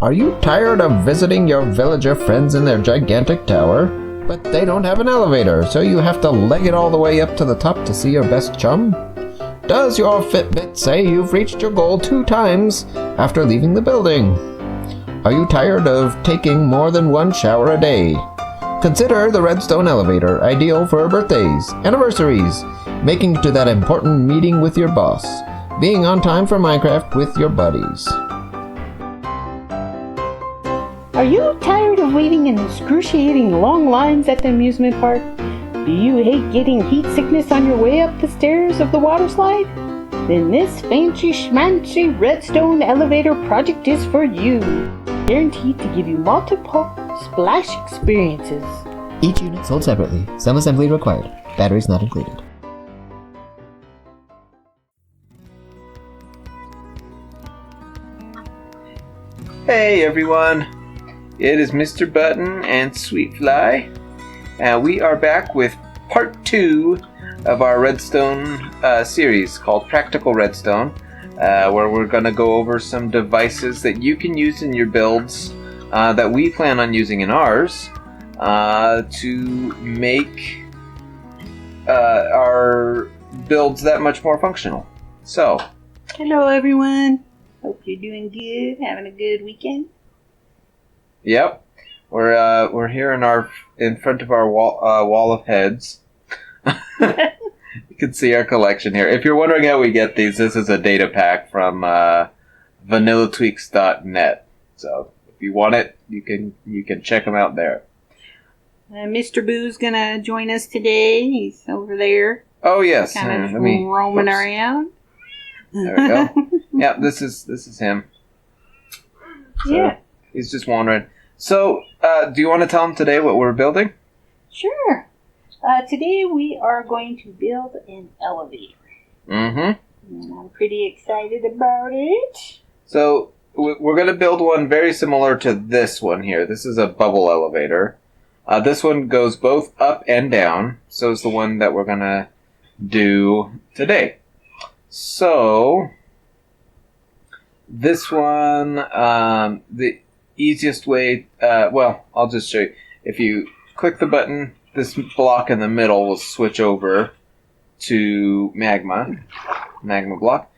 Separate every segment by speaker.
Speaker 1: Are you tired of visiting your villager friends in their gigantic tower? But they don't have an elevator, so you have to leg it all the way up to the top to see your best chum? Does your Fitbit say you've reached your goal 2 times after leaving the building? Are you tired of taking more than 1 shower a day? Consider the Redstone elevator, ideal for birthdays, anniversaries, making it to that important meeting with your boss, being on time for Minecraft with your buddies.
Speaker 2: Are you tired of waiting in excruciating long lines at the amusement park? Do you hate getting heat sickness on your way up the stairs of the water slide? Then this fancy schmancy redstone elevator project is for you. Guaranteed to give you multiple splash experiences.
Speaker 1: Each unit sold separately. Some assembly required. Batteries not included.
Speaker 3: Hey everyone! It is Mr. Button and Sweetfly. We are back with part 2 of our Redstone series called Practical Redstone, where we're going to go over some devices that you can use in your builds that we plan on using in ours to make our builds that much more functional. So,
Speaker 2: hello everyone. Hope you're doing good, having a good weekend.
Speaker 3: yep, we're here in front of our wall of heads. You can see our collection here. If you're wondering how we get these, this is a data pack from vanillatweaks.net. So if you want it, you can check them out there.
Speaker 2: Mr. Boo's gonna join us today. He's over there.
Speaker 3: Oh yes,
Speaker 2: Kind of roaming around.
Speaker 3: There we go. Yeah, this is him. So,
Speaker 2: yeah.
Speaker 3: He's just wandering. So, do you want to tell him today what we're building?
Speaker 2: Sure. Today we are going to build an elevator.
Speaker 3: Mm-hmm.
Speaker 2: And I'm pretty excited about it.
Speaker 3: So, we're going to build one very similar to this one here. This is a bubble elevator. This one goes both up and down. So is the one that we're going to do today. So, this one, the easiest way, I'll just show you. If you click the button, this block in the middle will switch over to magma block,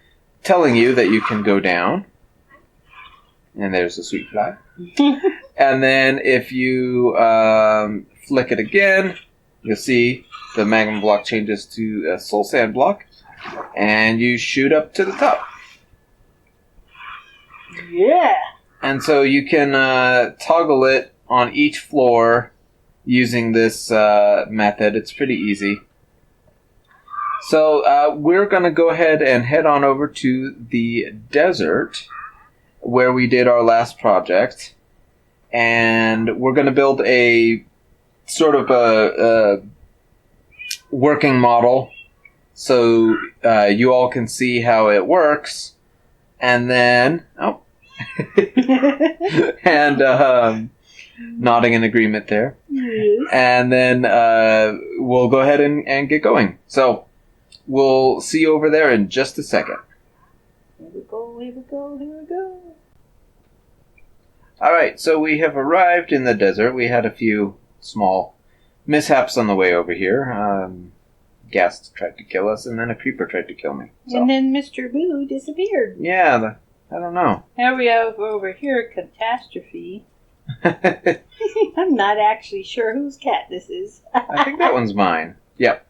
Speaker 3: telling you that you can go down. And there's the sweet fly. And then if you flick it again, you'll see the magma block changes to a soul sand block. And you shoot up to the top.
Speaker 2: Yeah.
Speaker 3: And so you can toggle it on each floor using this method. It's pretty easy. So we're going to go ahead and head on over to the desert where we did our last project. And we're going to build a sort of a working model so you all can see how it works. And then... and nodding in agreement there.
Speaker 2: Yes.
Speaker 3: And then we'll go ahead and get going. So we'll see you over there in just a second.
Speaker 2: Here we go, here we go, here we go.
Speaker 3: Alright, so we have arrived in the desert. We had a few small mishaps on the way over here. Ghast tried to kill us, and then a creeper tried to kill me. So.
Speaker 2: And then Mr. Boo disappeared.
Speaker 3: Yeah, I don't know.
Speaker 2: Now we have over here catastrophe. I'm not actually sure whose cat this is.
Speaker 3: I think that one's mine. Yep.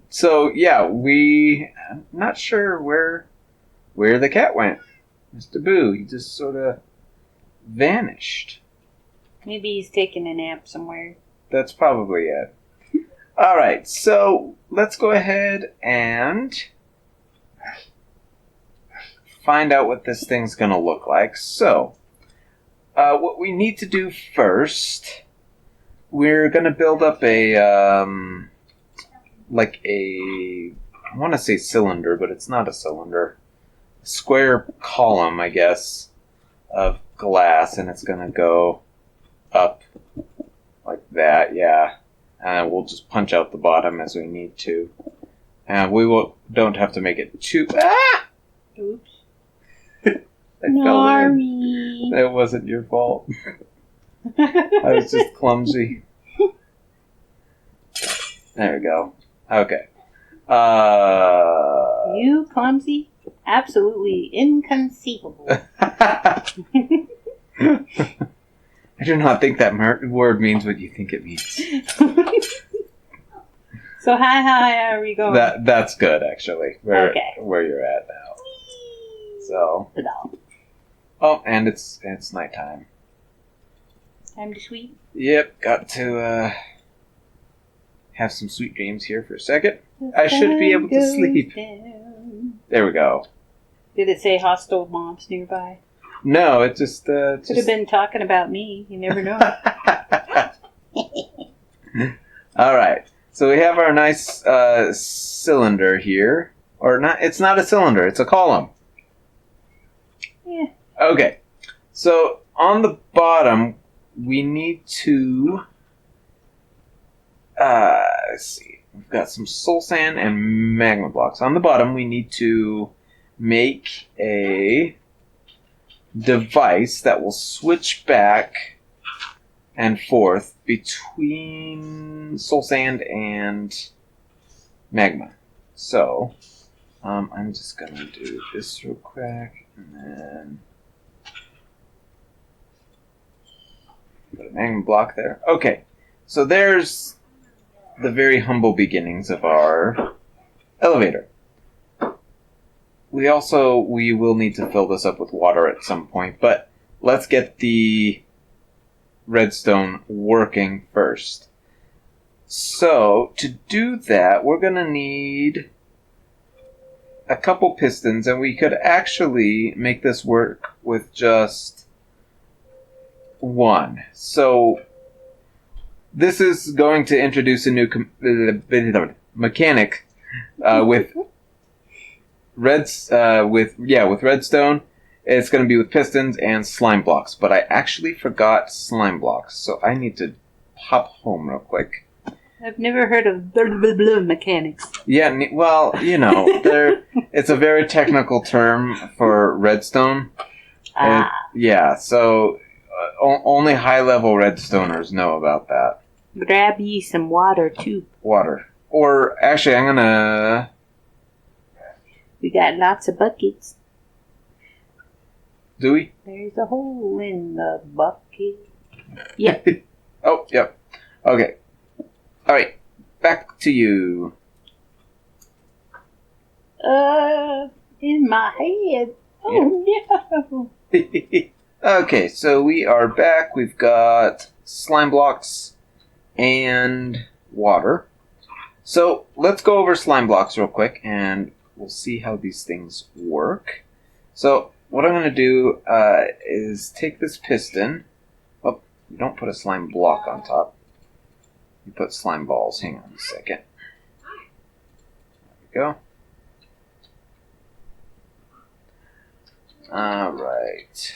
Speaker 3: So yeah, I'm not sure where the cat went. Mr. Boo, he just sort of vanished.
Speaker 2: Maybe he's taking a nap somewhere.
Speaker 3: That's probably it. Alright, so let's go ahead and find out what this thing's going to look like. So, what we need to do first, we're going to build up I want to say cylinder, but it's not a cylinder. A square column, I guess, of glass, and it's going to go up like that, yeah. And we'll just punch out the bottom as we need to. And we don't have to make it too...
Speaker 2: Oops.
Speaker 3: I fell in.
Speaker 2: Sorry.
Speaker 3: That wasn't your fault. I was just clumsy. There we go. Okay.
Speaker 2: You clumsy? Absolutely inconceivable.
Speaker 3: I do not think that word means what you think it means.
Speaker 2: So how are we going?
Speaker 3: That's good, actually.
Speaker 2: Okay.
Speaker 3: Where you're at now. So. Oh, and it's nighttime.
Speaker 2: Time to sleep.
Speaker 3: Yep, got to have some sweet dreams here for a second. I should be able to sleep.
Speaker 2: Down.
Speaker 3: There we go.
Speaker 2: Did it say hostile mobs nearby?
Speaker 3: No, it just
Speaker 2: Could have been talking about me. You never know.
Speaker 3: All right. So we have our nice cylinder here, or not? It's not a cylinder; it's a column.
Speaker 2: Yeah.
Speaker 3: Okay. So on the bottom, we need to. Let's see. We've got some soul sand and magma blocks. On the bottom, we need to make a device that will switch back and forth between soul sand and magma. So, I'm just gonna do this real quick, and then put a magma block there. Okay, so there's the very humble beginnings of our elevator. We will need to fill this up with water at some point, but let's get the redstone working first. So, to do that, we're going to need a couple pistons, and we could actually make this work with just one. So, this is going to introduce a new mechanic with redstone. It's going to be with pistons and slime blocks, but I actually forgot slime blocks, so I need to hop home real quick.
Speaker 2: I've never heard of blah mechanics.
Speaker 3: Yeah, well, it's a very technical term for redstone. Yeah, so only high-level redstoners know about that.
Speaker 2: Grab ye some water, too.
Speaker 3: Water. Or, actually, I'm gonna...
Speaker 2: We got lots of buckets.
Speaker 3: Do we?
Speaker 2: There's a hole in the bucket. Yeah.
Speaker 3: Oh, yep. Okay. Alright. Back to you.
Speaker 2: In my head. Oh, no.
Speaker 3: Okay, so we are back. We've got slime blocks and water. So let's go over slime blocks real quick, and we'll see how these things work. So what I'm going to do is take this piston. Oh, you don't put a slime block on top. You put slime balls. Hang on a second. There we go. Alright.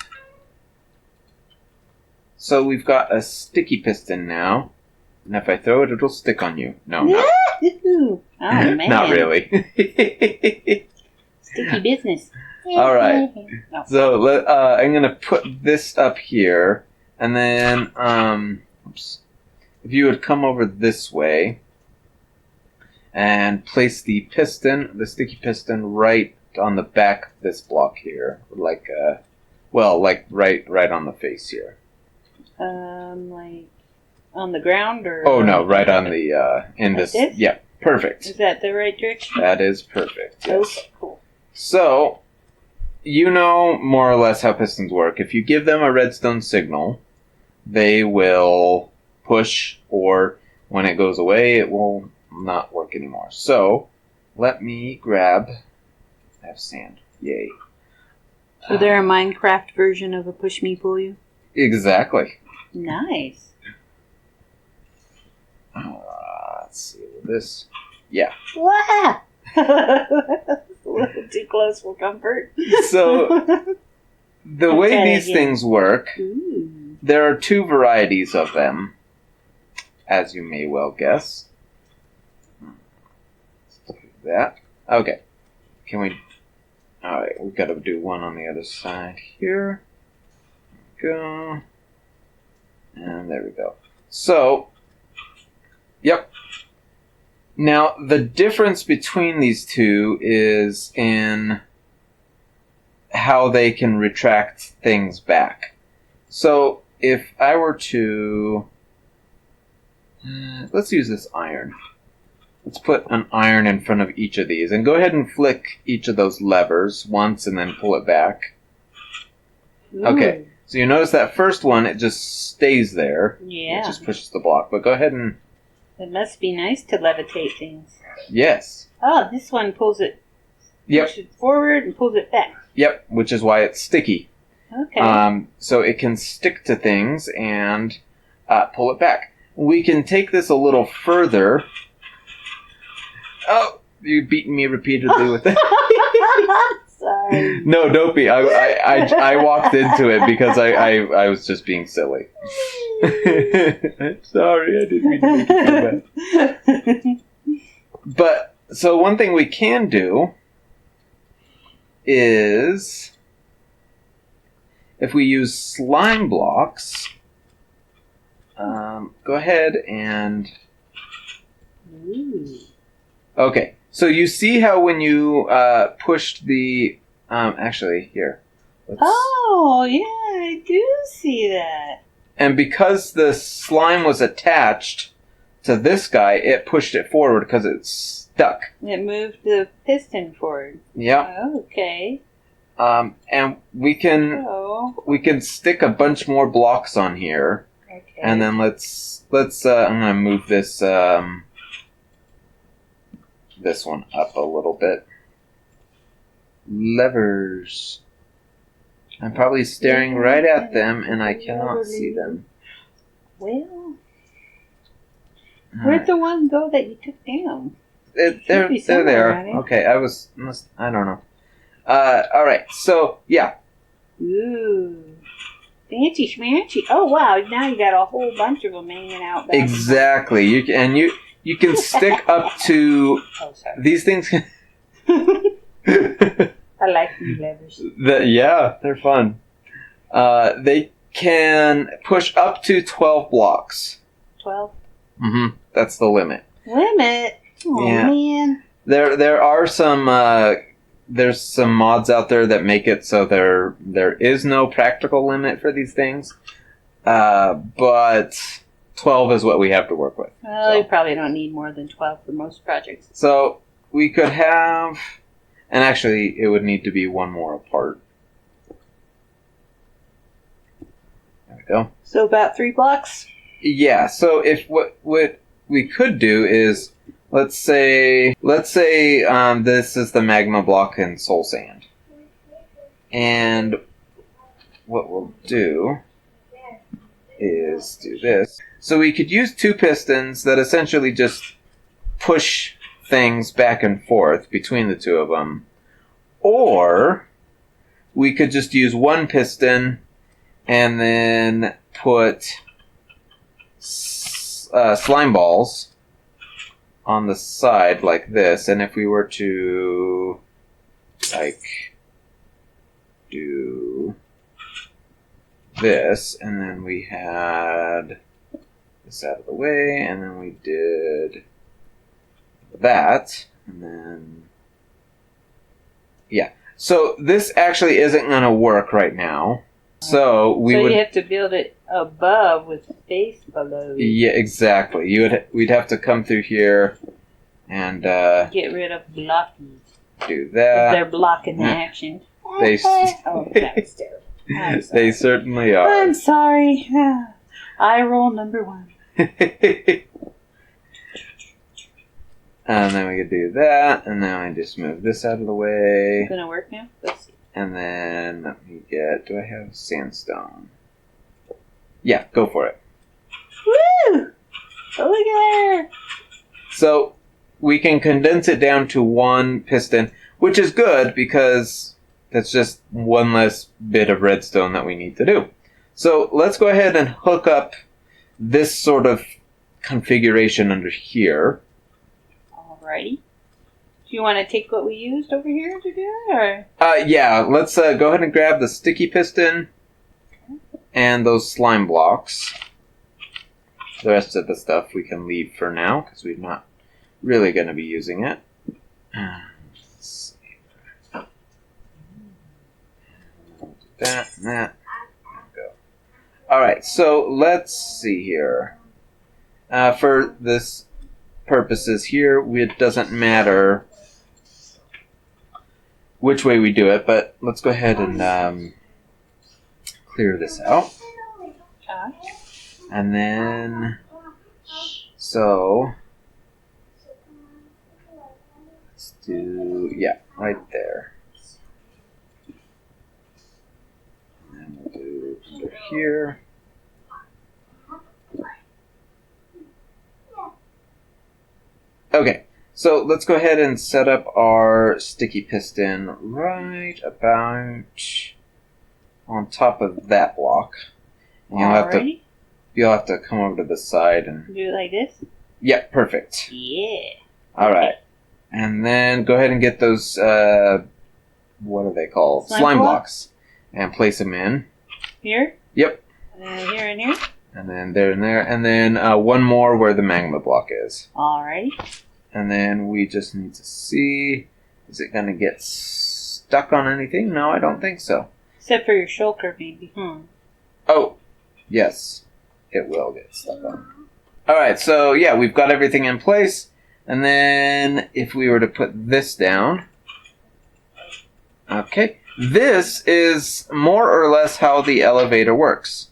Speaker 3: So we've got a sticky piston now. And if I throw it, it'll stick on you. No, not,
Speaker 2: Oh, man.
Speaker 3: not really.
Speaker 2: Sticky business.
Speaker 3: Alright.
Speaker 2: No.
Speaker 3: So I'm going to put this up here. And then, if you would come over this way and place the sticky piston, right on the back of this block here. Like right on the face here.
Speaker 2: Like on the ground or?
Speaker 3: Oh no, right on the in this.
Speaker 2: Like this?
Speaker 3: Yeah, perfect.
Speaker 2: Is that the right direction?
Speaker 3: That is perfect. Yes.
Speaker 2: Okay, cool.
Speaker 3: So, you know more or less how pistons work. If you give them a redstone signal, they will push, or when it goes away, it will not work anymore. So, let me grab. I have sand. Yay.
Speaker 2: So they're a Minecraft version of a push me pull you?
Speaker 3: Exactly.
Speaker 2: Nice.
Speaker 3: Let's see. This. Yeah.
Speaker 2: Wow! A little too close for comfort.
Speaker 3: So, the way these things work,
Speaker 2: Ooh.
Speaker 3: there are two varieties of them, as you may well guess. Let's do that. Okay. Can we... Alright, we've got to do one on the other side here. Go. And there we go. So, yep. Now, the difference between these two is in how they can retract things back. So, if I were to... let's use this iron. Let's put an iron in front of each of these. And go ahead and flick each of those levers once and then pull it back.
Speaker 2: Ooh.
Speaker 3: Okay, so you notice that first one, it just stays there.
Speaker 2: Yeah.
Speaker 3: It just pushes the block. But go ahead and...
Speaker 2: It must be nice to levitate things.
Speaker 3: Yes.
Speaker 2: Oh, this one pulls it, pushes it forward and pulls it back.
Speaker 3: Yep, which is why it's sticky.
Speaker 2: Okay.
Speaker 3: So it can stick to things and pull it back. We can take this a little further. Oh, you've beaten me repeatedly with that.
Speaker 2: Sorry.
Speaker 3: No, don't be. I walked into it because I was just being silly. Sorry, I didn't mean to make you feel bad. But, so one thing we can do is, if we use slime blocks, go ahead and...
Speaker 2: Ooh.
Speaker 3: Okay, so you see how when you pushed the... actually, here.
Speaker 2: Oh, yeah, I do see that.
Speaker 3: And because the slime was attached to this guy, it pushed it forward because it's stuck.
Speaker 2: It moved the piston forward.
Speaker 3: Yeah.
Speaker 2: Okay.
Speaker 3: And we can stick a bunch more blocks on here.
Speaker 2: Okay.
Speaker 3: And then let's I'm gonna move this this one up a little bit. Levers. I'm probably staring right at them and I cannot see them.
Speaker 2: Well, where'd the one go that you took down?
Speaker 3: They're there.
Speaker 2: Right?
Speaker 3: Okay, I don't know. Alright, so yeah.
Speaker 2: Ooh. Fancy schmancy. Oh wow, now you got a whole bunch of them hanging out back.
Speaker 3: Exactly. You can stick up to these things.
Speaker 2: I like these levers.
Speaker 3: Yeah, they're fun. They can push up to 12 blocks.
Speaker 2: 12?
Speaker 3: Mm-hmm. That's the limit.
Speaker 2: Limit? Oh,
Speaker 3: yeah.
Speaker 2: Man.
Speaker 3: There are some... there's some mods out there that make it so there is no practical limit for these things. But 12 is what we have to work with.
Speaker 2: Well,
Speaker 3: so.
Speaker 2: You probably don't need more than 12 for most projects.
Speaker 3: So we could have... And actually, it would need to be one more apart. There we go.
Speaker 2: So about 3 blocks?
Speaker 3: Yeah, so if what we could do is, let's say this is the magma block in soul sand. And what we'll do is do this. So we could use 2 pistons that essentially just push things back and forth between the 2 of them. Or we could just use 1 piston and then put slime balls on the side like this. And if we were to like do this, and then we had this out of the way, and then we did that, and then yeah. So this actually isn't going to work right now. So you
Speaker 2: have to build it above with space below.
Speaker 3: Yeah, exactly. We'd have to come through here and
Speaker 2: get rid of blockies.
Speaker 3: Do that.
Speaker 2: They're blocking the action.
Speaker 3: They
Speaker 2: oh, that was terrible.
Speaker 3: They certainly are.
Speaker 2: I'm sorry. Eye roll number 1.
Speaker 3: And then we could do that, and then I just move this out of the way.
Speaker 2: Gonna work now? Let's see.
Speaker 3: And then let me get. Do I have sandstone? Yeah, go for it.
Speaker 2: Woo! Oh, look at there!
Speaker 3: So we can condense it down to 1 piston, which is good because that's just one less bit of redstone that we need to do. So let's go ahead and hook up this sort of configuration under here.
Speaker 2: Alrighty. Do you want to take what we used over here to do it, or?
Speaker 3: Yeah, let's go ahead and grab the sticky piston and those slime blocks. The rest of the stuff we can leave for now, because we're not really going to be using it. Let's see. That and that. There we go. Alright, so let's see here. For this purposes here, it doesn't matter which way we do it, but let's go ahead and clear this out. And then, so, let's do, yeah, right there. And then we'll do under here. Okay. So let's go ahead and set up our sticky piston right about on top of that block. And you'll have to come over to the side and
Speaker 2: do it like this.
Speaker 3: Yeah, perfect.
Speaker 2: Yeah.
Speaker 3: All right, and then go ahead and get those. What are they called? Slime blocks, and place them in.
Speaker 2: Here.
Speaker 3: Yep.
Speaker 2: Here and here.
Speaker 3: And then there and there, and then one more where the magma block is.
Speaker 2: Alrighty.
Speaker 3: And then we just need to see, is it going to get stuck on anything? No, I don't think so.
Speaker 2: Except for your shulker, maybe.
Speaker 3: Oh, yes, it will get stuck on. Alright, so yeah, we've got everything in place. And then if we were to put this down. Okay, this is more or less how the elevator works.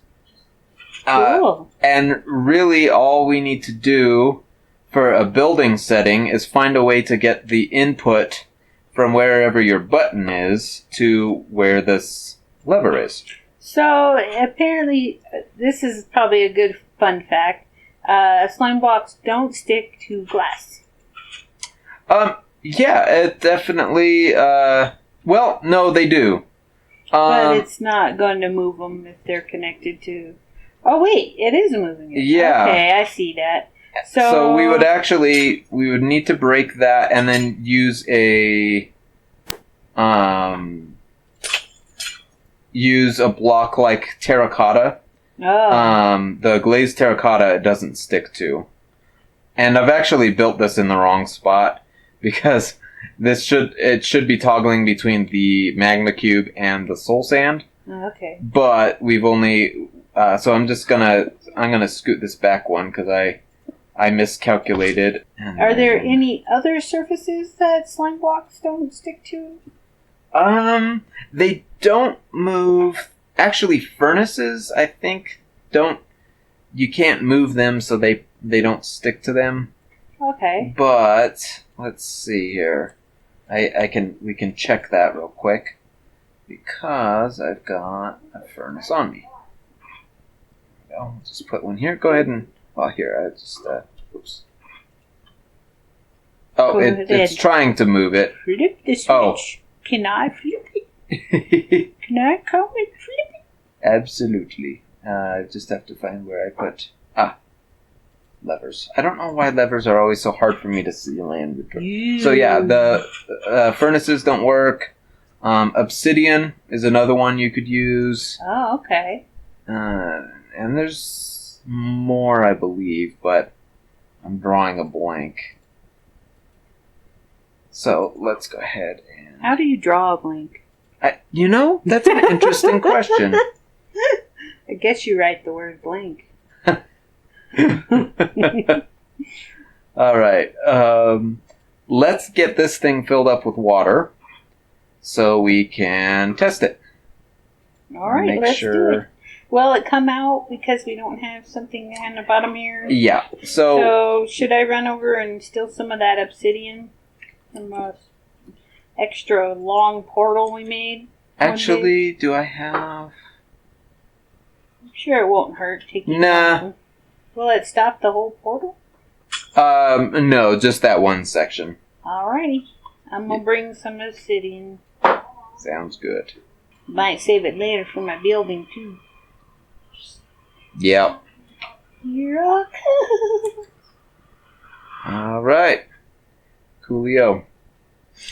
Speaker 2: Cool.
Speaker 3: And really all we need to do for a building setting is find a way to get the input from wherever your button is to where this lever is.
Speaker 2: So apparently, this is probably a good fun fact. Slime blocks don't stick to glass.
Speaker 3: Yeah, it definitely. Well, no, they do.
Speaker 2: But it's not going to move them if they're connected to. Oh wait, it is moving it.
Speaker 3: Yeah.
Speaker 2: Okay, I see that.
Speaker 3: So we would need to break that and then use a block like terracotta.
Speaker 2: Oh.
Speaker 3: The glazed terracotta it doesn't stick to. And I've actually built this in the wrong spot because it should be toggling between the magma cube and the soul sand.
Speaker 2: Oh, okay.
Speaker 3: But we've only so I'm gonna scoot this back one because I miscalculated.
Speaker 2: Are there any other surfaces that slime blocks don't stick to?
Speaker 3: They don't move. Actually, furnaces, I think, don't. You can't move them, so they don't stick to them.
Speaker 2: Okay.
Speaker 3: But let's see here. We can check that real quick because I've got a furnace on me. There we go. I'll just put one here. Go ahead and. Well, here I just. Oops. Oh, it's trying to move it.
Speaker 2: Flip the switch.
Speaker 3: Oh.
Speaker 2: Can I flip it? Can I come and flip it?
Speaker 3: Absolutely. I just have to find where I put levers. I don't know why levers are always so hard for me to see land with. So yeah, the furnaces don't work. Obsidian is another one you could use.
Speaker 2: Oh, okay.
Speaker 3: And there's more, I believe, but I'm drawing a blank. So let's go ahead and.
Speaker 2: How do you draw a blank?
Speaker 3: That's an interesting question.
Speaker 2: I guess you write the word blank.
Speaker 3: All right. Let's get this thing filled up with water so we can test it.
Speaker 2: All right, let's do it. Will it come out because we don't have something on the bottom here?
Speaker 3: Yeah. So
Speaker 2: should I run over and steal some of that obsidian? Some extra long portal we made?
Speaker 3: Actually, do I have...
Speaker 2: I'm sure it won't hurt taking
Speaker 3: Nah.
Speaker 2: Will it stop the whole portal?
Speaker 3: No, just that one section.
Speaker 2: Alrighty. I'm gonna bring some obsidian.
Speaker 3: Sounds good.
Speaker 2: Might save it later for my building, too.
Speaker 3: Yep.
Speaker 2: Here I come.
Speaker 3: Alright. Coolio.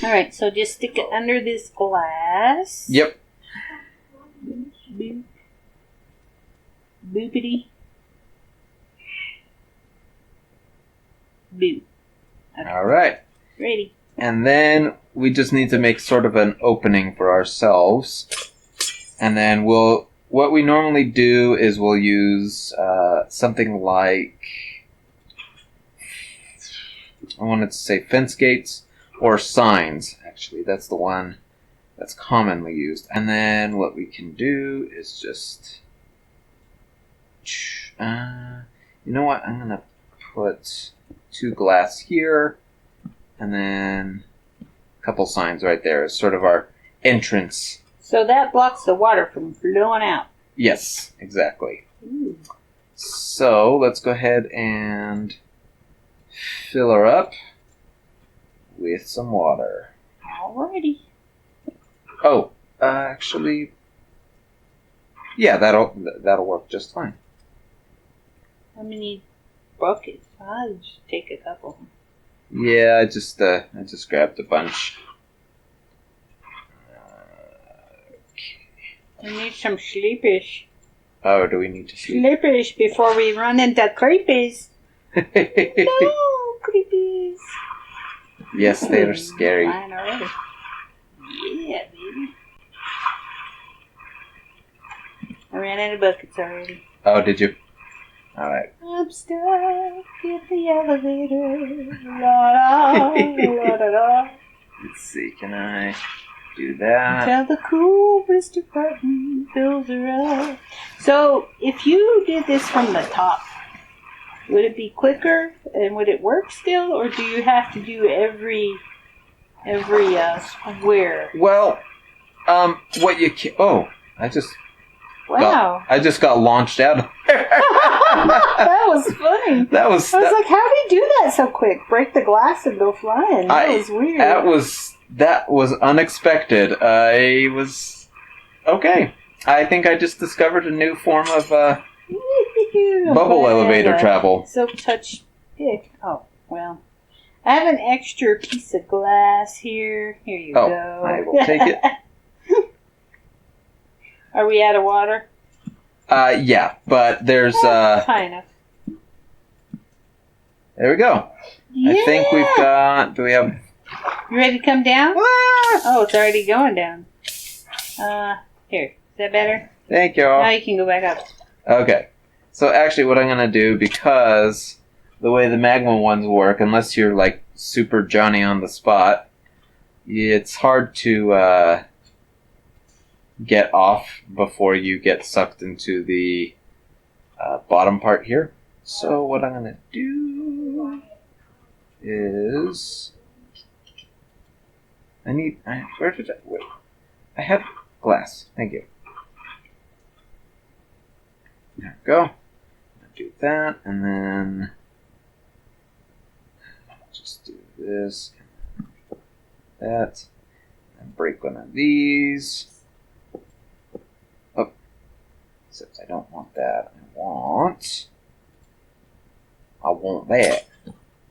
Speaker 2: Alright, so just stick it under this glass.
Speaker 3: Yep.
Speaker 2: Boop. Boopity. Boop. Okay.
Speaker 3: All right.
Speaker 2: Ready.
Speaker 3: And then we just need to make sort of an opening for ourselves. And then what we normally do is we'll use something like, I wanted to say fence gates or signs. Actually, that's the one that's commonly used. And then what we can do is just, you know what? I'm going to put 2 glass here and then a couple signs right there as sort of our entrance.
Speaker 2: So that blocks the water from flowing out.
Speaker 3: Yes, exactly.
Speaker 2: Ooh.
Speaker 3: So let's go ahead and fill her up with some water.
Speaker 2: Alrighty.
Speaker 3: Oh, actually, yeah, that'll work just fine.
Speaker 2: How many buckets? I'll just take a couple.
Speaker 3: Yeah, I just grabbed a bunch.
Speaker 2: I need some sleepish.
Speaker 3: Oh, do we need to sleep?
Speaker 2: Sleepish before we run into creepies. No, creepies.
Speaker 3: Yes, they are scary.
Speaker 2: Fine already. Yeah, baby. I ran out of buckets already.
Speaker 3: Oh, did you? All right.
Speaker 2: I'm stuck in the elevator. La la la la la.
Speaker 3: Let's see. Can I do that?
Speaker 2: Tell the cool Mr. Button fills her up. So, if you did this from the top, would it be quicker and would it work still, or do you have to do every square?
Speaker 3: Well, what you can? Oh, I just
Speaker 2: Wow,
Speaker 3: got launched out.
Speaker 2: that was funny.
Speaker 3: That was.
Speaker 2: I was like, how did he do that so quick? Break the glass and go flying. That was weird.
Speaker 3: That was unexpected. I was okay. I think I just discovered a new form of bubble elevator travel.
Speaker 2: Silk touch pick. Oh, well. I have an extra piece of glass here. Here you go.
Speaker 3: I will take it.
Speaker 2: Are we out of water?
Speaker 3: Yeah, but there's
Speaker 2: High enough.
Speaker 3: there we go.
Speaker 2: Yeah.
Speaker 3: I think we've got. Do we have?
Speaker 2: You ready to come down? Oh, it's already going down. Here. Is that better?
Speaker 3: Thank you.
Speaker 2: Now you can go back up.
Speaker 3: Okay. So actually, what I'm gonna do, because the way the magma ones work, unless you're like super Johnny on the spot, it's hard to get off before you get sucked into the bottom part here. So what I'm gonna do is where did I have glass. Thank you. There we go. Do that, and then just do this, and that, and break one of these. Oh, except I don't want that. I want that.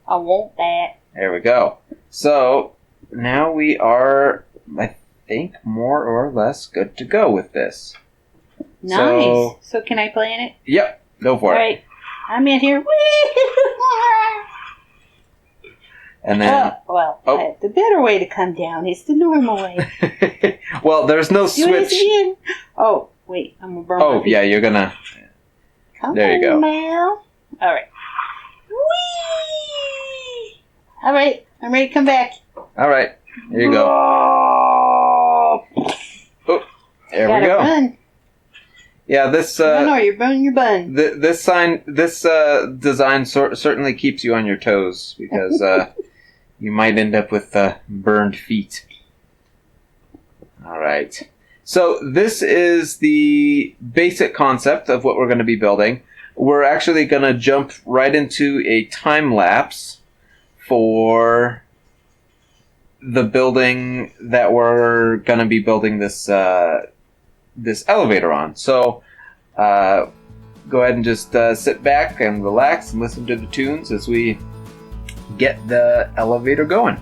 Speaker 2: I want that.
Speaker 3: There we go. So now we are, I think, more or less good to go with this.
Speaker 2: Nice. So can I play in it?
Speaker 3: Yep. Go for
Speaker 2: All
Speaker 3: it.
Speaker 2: right. I'm in here.
Speaker 3: And then,
Speaker 2: the better way to come down is the normal way.
Speaker 3: well, there's no
Speaker 2: Do
Speaker 3: switch.
Speaker 2: it again. Oh, wait. I'm going to burn my
Speaker 3: Oh,
Speaker 2: feet.
Speaker 3: yeah, you're gonna.
Speaker 2: Come
Speaker 3: there you
Speaker 2: on
Speaker 3: go.
Speaker 2: now. All right. Whee! All right. I'm ready to come back.
Speaker 3: All right, there you go.
Speaker 2: Oh,
Speaker 3: There we
Speaker 2: gotta
Speaker 3: go.
Speaker 2: Run.
Speaker 3: Yeah, this
Speaker 2: No, you're burning your bun.
Speaker 3: this design certainly keeps you on your toes because you might end up with burned feet. All right. So this is the basic concept of what we're going to be building. We're actually going to jump right into a time lapse for the building that we're going to be building this this elevator on. So go ahead and just sit back and relax and listen to the tunes as we get the elevator going.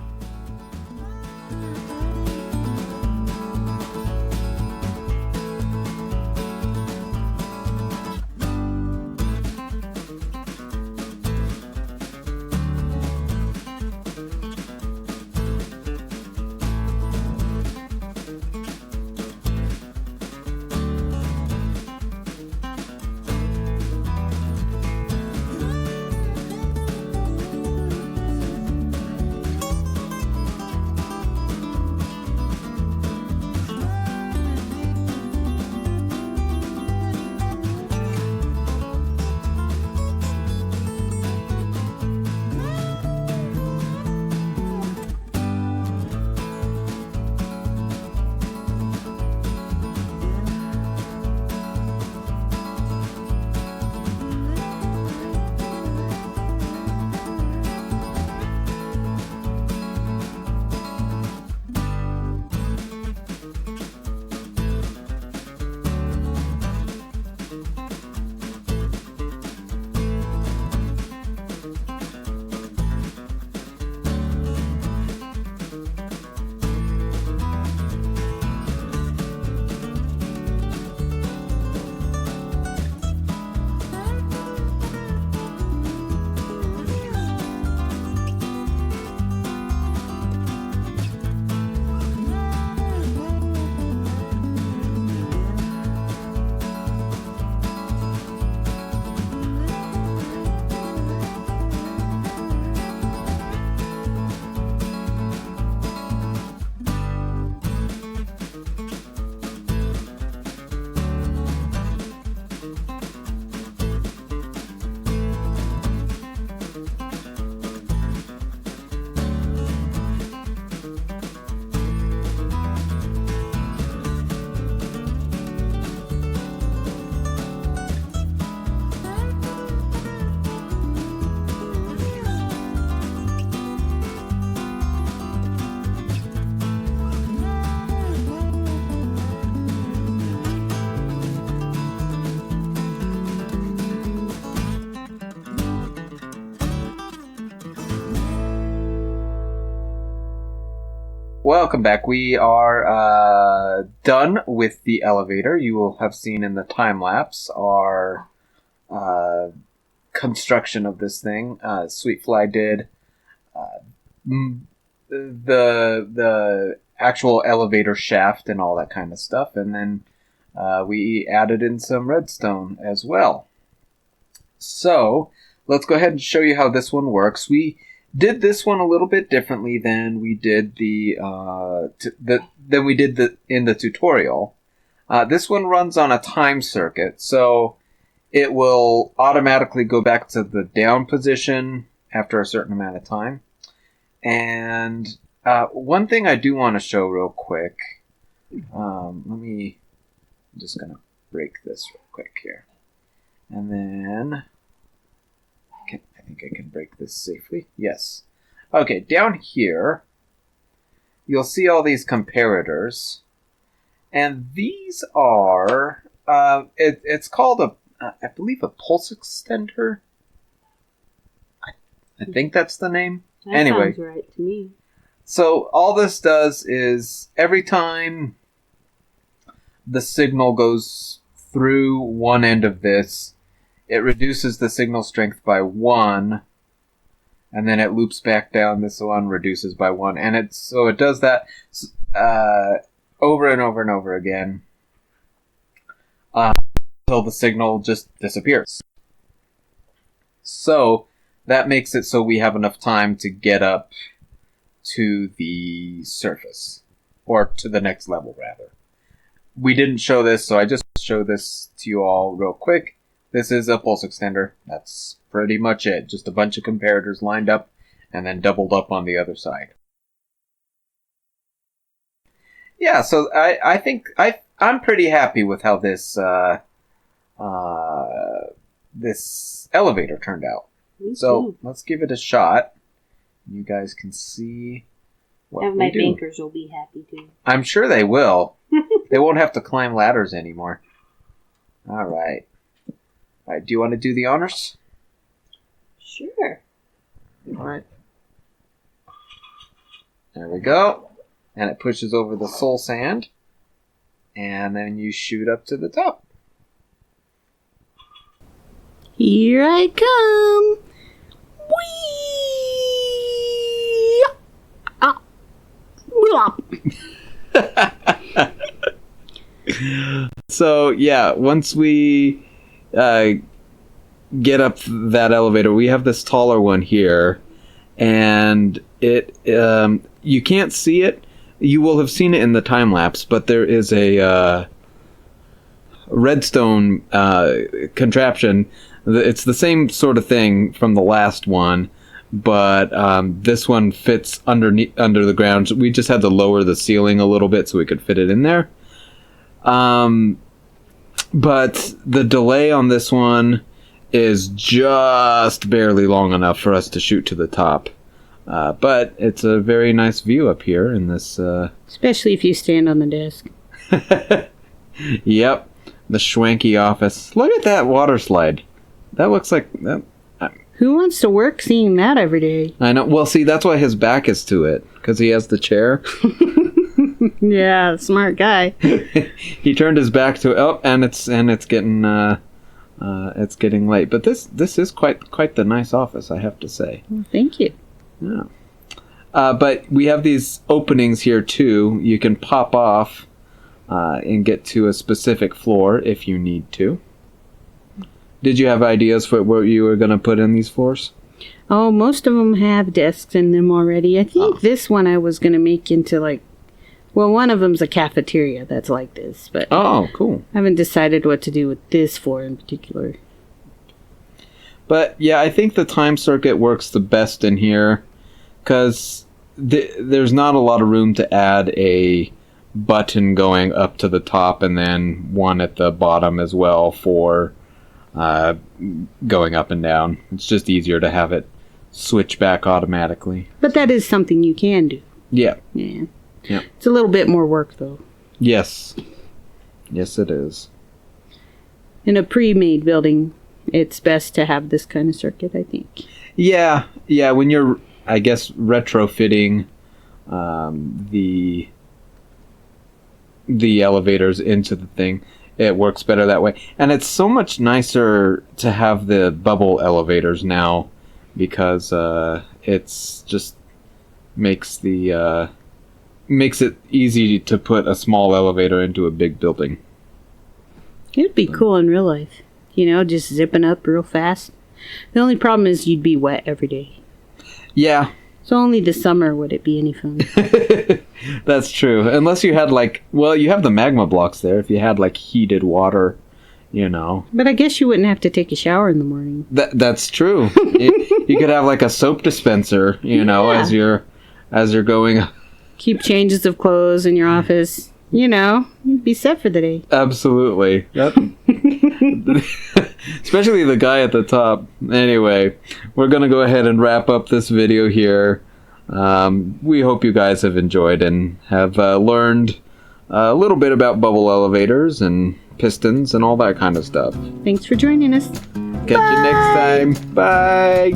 Speaker 3: Welcome back. We are done with the elevator. You will have seen in the time lapse our construction of this thing. Sweetfly did the actual elevator shaft and all that kind of stuff, and then we added in some redstone as well. So let's go ahead and show you how this one works. We did this one a little bit differently than we did in the tutorial. This one runs on a time circuit, so it will automatically go back to the down position after a certain amount of time. And one thing I do want to show real quick. I'm just gonna break this real quick here, and then. I think I can break this safely. Yes. Okay, down here, you'll see all these comparators. And these are, it's called I believe a pulse extender. I think that's the name.
Speaker 2: That
Speaker 3: anyway,
Speaker 2: sounds right to me.
Speaker 3: So all this does is every time the signal goes through one end of this, it reduces the signal strength by 1, and then it loops back down. This one reduces by 1, and it does that over and over and over again until the signal just disappears. So that makes it so we have enough time to get up to the surface, or to the next level rather. We didn't show this, so I just show this to you all real quick. This is a pulse extender. That's pretty much it. Just a bunch of comparators lined up and then doubled up on the other side. Yeah, so I think I'm pretty happy with how this this elevator turned out. So let's give it a shot. You guys can see what
Speaker 2: And my bankers will be happy too.
Speaker 3: I'm sure they will. They won't have to climb ladders anymore. All right. All right, do you want to do the honors?
Speaker 2: Sure.
Speaker 3: All right. There we go. And it pushes over the soul sand. And then you shoot up to the top.
Speaker 2: Here I come. Whee!
Speaker 3: So, yeah, once we get up that elevator, we have this taller one here, and it you can't see it. You will have seen it in the time lapse, but there is a redstone contraption. It's the same sort of thing from the last one, but this one fits under the ground. We just had to lower the ceiling a little bit so we could fit it in there. But the delay on this one is just barely long enough for us to shoot to the top. But it's a very nice view up here in this...
Speaker 2: Especially if you stand on the desk.
Speaker 3: Yep, the schwanky office. Look at that water slide. That looks like...
Speaker 2: Who wants to work seeing that every day?
Speaker 3: I know. Well, see, that's why his back is to it, because he has the chair.
Speaker 2: Yeah, smart guy.
Speaker 3: He turned his back to it. Oh, and it's getting late. But this is quite the nice office, I have to say.
Speaker 2: Well, thank you.
Speaker 3: Yeah. But we have these openings here too. You can pop off and get to a specific floor if you need to. Did you have ideas for what you were going to put in these floors?
Speaker 2: Oh, most of them have desks in them already. I think this one I was going to make into one of them's a cafeteria that's like this. But
Speaker 3: oh, cool.
Speaker 2: I haven't decided what to do with this floor in particular.
Speaker 3: But yeah, I think the time circuit works the best in here because there's not a lot of room to add a button going up to the top and then one at the bottom as well for going up and down. It's just easier to have it switch back automatically.
Speaker 2: But that is something you can do.
Speaker 3: Yeah.
Speaker 2: Yeah.
Speaker 3: Yeah.
Speaker 2: It's a little bit more work, though.
Speaker 3: Yes. Yes, it is.
Speaker 2: In a pre-made building, it's best to have this kind of circuit, I think.
Speaker 3: Yeah. Yeah, when you're, I guess, retrofitting the elevators into the thing. It works better that way, and it's so much nicer to have the bubble elevators now because it's just makes it easy to put a small elevator into a big building.
Speaker 2: It'd be cool in real life. Just zipping up real fast. The only problem is you'd be wet every day.
Speaker 3: Yeah.
Speaker 2: So only this summer would it be any fun.
Speaker 3: That's true. Unless you had you have the magma blocks there. If you had heated water,
Speaker 2: But I guess you wouldn't have to take a shower in the morning.
Speaker 3: That's true. You could have a soap dispenser, as you're going.
Speaker 2: Keep changes of clothes in your office. You'd be set for the day.
Speaker 3: Absolutely. Especially the guy at the top. Anyway, we're going to go ahead and wrap up this video here. We hope you guys have enjoyed and have learned a little bit about bubble elevators and pistons and all that kind of stuff.
Speaker 2: Thanks for joining us.
Speaker 3: Catch you next time. Bye.